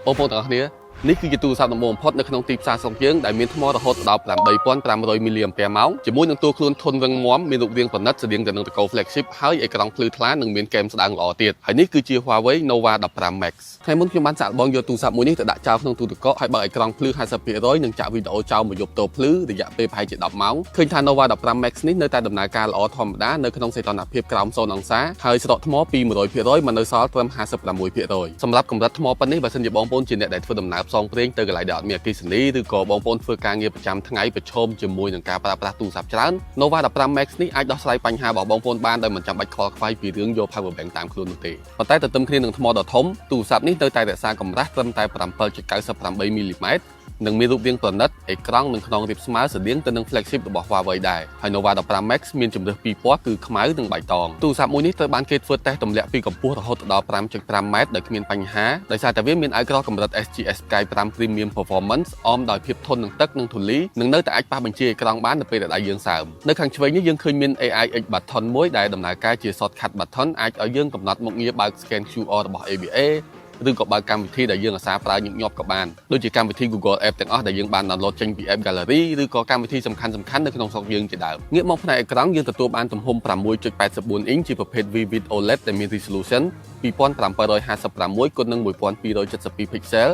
អូបងប្អូនទាំងអស់គ្នានេះគឺជាទូរស័ព្ទដំបូងបំផុតនៅក្នុងទីផ្សារស្រុកយើងដែលមានថ្មរហូតដល់ 8500 មីលីអាំពែម៉ោងជាមួយនឹងតួខ្លួនធន់រឹងមាំមានរូបរាងប្រណិតស្តៀងទៅនឹងតកូ flagship ហើយអេក្រង់ភ្លឺថ្លានិងមានគែមស្ដើងល្អទៀតហើយនេះគឺជា Huawei Nova 15 Max ថ្ងៃមុនខ្ញុំបានសាកល្បងយកទូរស័ព្ទមួយនេះទៅដាក់ចោលក្នុងទូទឹកកកហើយបើកអេក្រង់ភ្លឺ 50% និងចាក់វីដេអូចោលមកយប់តោភ្លឺរយៈពេលប្រហែលជា10ម៉ោងឃើញថា Nova 15 Max នេះនៅតែដំណើរការល្អធម្មតានៅក្នុងសីតុណ្ហភាពក្រោម0អង្សាហើយស្រកថ្មពី 100% មកនៅសល់ត្រឹម 56% សម្រាប់កម្រិតថ្មប៉ុណ្នេះបើសិនជាបងប្អូនជាអ្នកដែលធ្វើដំណើរផ្សងព្រេងទៅកន្លែងដែលអត់មានអគ្គិសនីឬក៏បងប្អូនធ្វើការងារប្រចាំថ្ងៃប្រឈមជាមួយនឹងការប្រើប្រាស់ទូរស័ព្ទច្រើន Nova 15 Max នេះអាចដោះស្រាយបញ្ហារបស់បងប្អូនបានដោយមិនចាំបាច់ខ្វល់ខ្វាយពីរឿងយក power bank តាមខ្លួននោះទេប៉ុន្តែទន្ទឹមគ្នានឹងថ្មដ៏ធំទូរស័ព្ទនេះនៅតែរក្សាកម្រាស់ត្រឹមតែ 7.98 មីលីម៉ែត្រនិងមានរូបរាងប្រណិតអេក្រង់និងខ្នងរាបស្មើស្តៀងទៅនឹង flagship របស់ Huawei ដែរហើយ Nova 15 Max មានជម្រើសពីរពណ៌គឺខ្មៅនិងបៃតងទូរស័ព្ទមួយនេះត្រូវបានគេធ្វើតេស្តទម្លាក់ពីកម្ពស់រហូតដល់ 5.5 ម៉ែត្រដោយគ្មានបញ្ហាដោយសារតែវាមានអាវក្រោះកម្រិត SGS Sky 5 Premium Performance អមដោយភាពធន់នឹងទឹកនិងធូលីនិងនៅតែអាចប៉ះបញ្ជាអេក្រង់បាននៅពេលដែលដៃយើងសើមនៅខាងឆ្វេងនេះយើងឃើញមាន AIX button មួយដែលដំណើរការជា shortcut button អាចឲ្យយើងកំណត់មុខងារបើក scan QR របស់ ABA ឬក៏បើកកម្មវិធីដែលយើងអាសាប្រើញឹកញាប់ក៏បានដូចជាកម្មវិធី Google App ទាំងអស់ដែលយើងបាន download ចេញពី App Gallery ឬក៏កម្មវិធីសំខាន់ៗនៅក្នុងស្រុកយើងជាដើមងាកមកផ្នែកអេក្រង់យើងទទួលបានទំហំ 6.84 អ៊ីងជាប្រភេទ Vivid OLED ដែលមាន resolution 2756 គុណនឹង 1272 pixel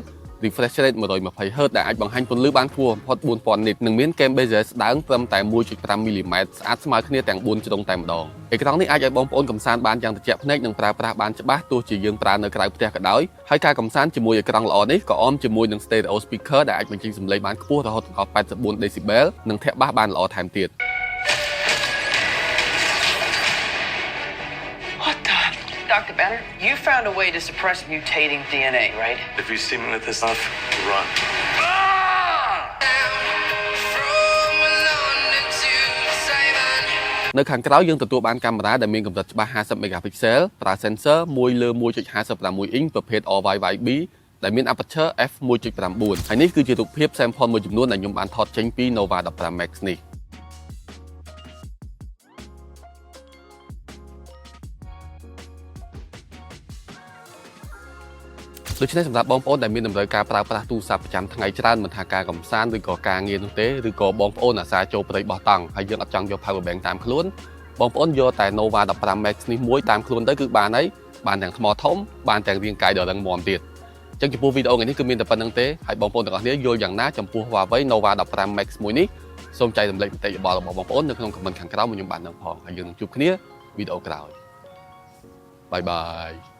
refresh rate 120Hz ដែលអាចបង្ហាញពន្លឺបានខ្ពស់បំផុត 4000 nit និងមាន គែម bezel ស្ដើងត្រឹមតែ 1.5 មីលីម៉ែត្រស្អាតស្មើគ្នាទាំង4ជ្រុងតែម្ដងអេក្រង់នេះអាចឲ្យបងប្អូនកម្សាន្តបានយ៉ាងត្រជាក់ភ្នែកនិងប្រើប្រាស់បានច្បាស់ទោះជាយើងប្រើនៅក្រៅផ្ទះក៏ដោយហើយការកម្សាន្តជាមួយអេក្រង់ល្អនេះក៏អមជាមួយនឹង stereo speaker ដែលអាចបញ្ចេញសំឡេងបានខ្ពស់រហូតដល់ 84 decibel និងធាក់បាសបានល្អថែមទៀតDr. Banner, you found a way to suppress mutating DNA, right? If you see me with this stuff, run. នៅខាងក្រោយយើងទទួលបានកាមេរ៉ាដែលមានកម្រិតច្បាស់ 50 megapixel ប្រើ sensor 1 លើ 1.56 អ៊ីងប្រភេទ RYYB ដែលមាន aperture f1.9 ហើយនេះគឺជារូបភាព sample មួយចំនួនដែលខ្ញុំបានថតចេញពី Nova 15 Max នេះដូច្នេះសម្រាប់បងប្អូនដែលមានតម្រូវការប្រើប្រាស់ទូរស័ព្ទប្រចាំថ្ងៃច្រើនមិនថាការកម្សាន្តឬក៏ការងារនោះទេឬក៏បងប្អូនអាសាចូលព្រៃបោះតង់ហើយយើងអត់ចង់យក power bank តាមខ្លួនបងប្អូនយកតែ Nova 15 Max នេះមួយតាមខ្លួនទៅគឺបានហើយបានទាំងថ្មធំបានទាំងរាងកាយដ៏រឹងមាំទៀតអញ្ចឹងចំពោះវីដេអូថ្ងៃនេះគឺមានតែប៉ុណ្្នឹងទេហើយបងប្អូនទាំងអស់គ្នាយល់យ៉ាងណាចំពោះ Huawei Nova 15 Max មួយនេះសូមចែករំលែកមតិយោបល់របស់បងប្អូននៅក្នុង comment ខាងក្រោមមកខ្ញុំបាននឹងផងហើយយើងនឹងជួបគ្នាវីដេអូក្រោយបាយបាយ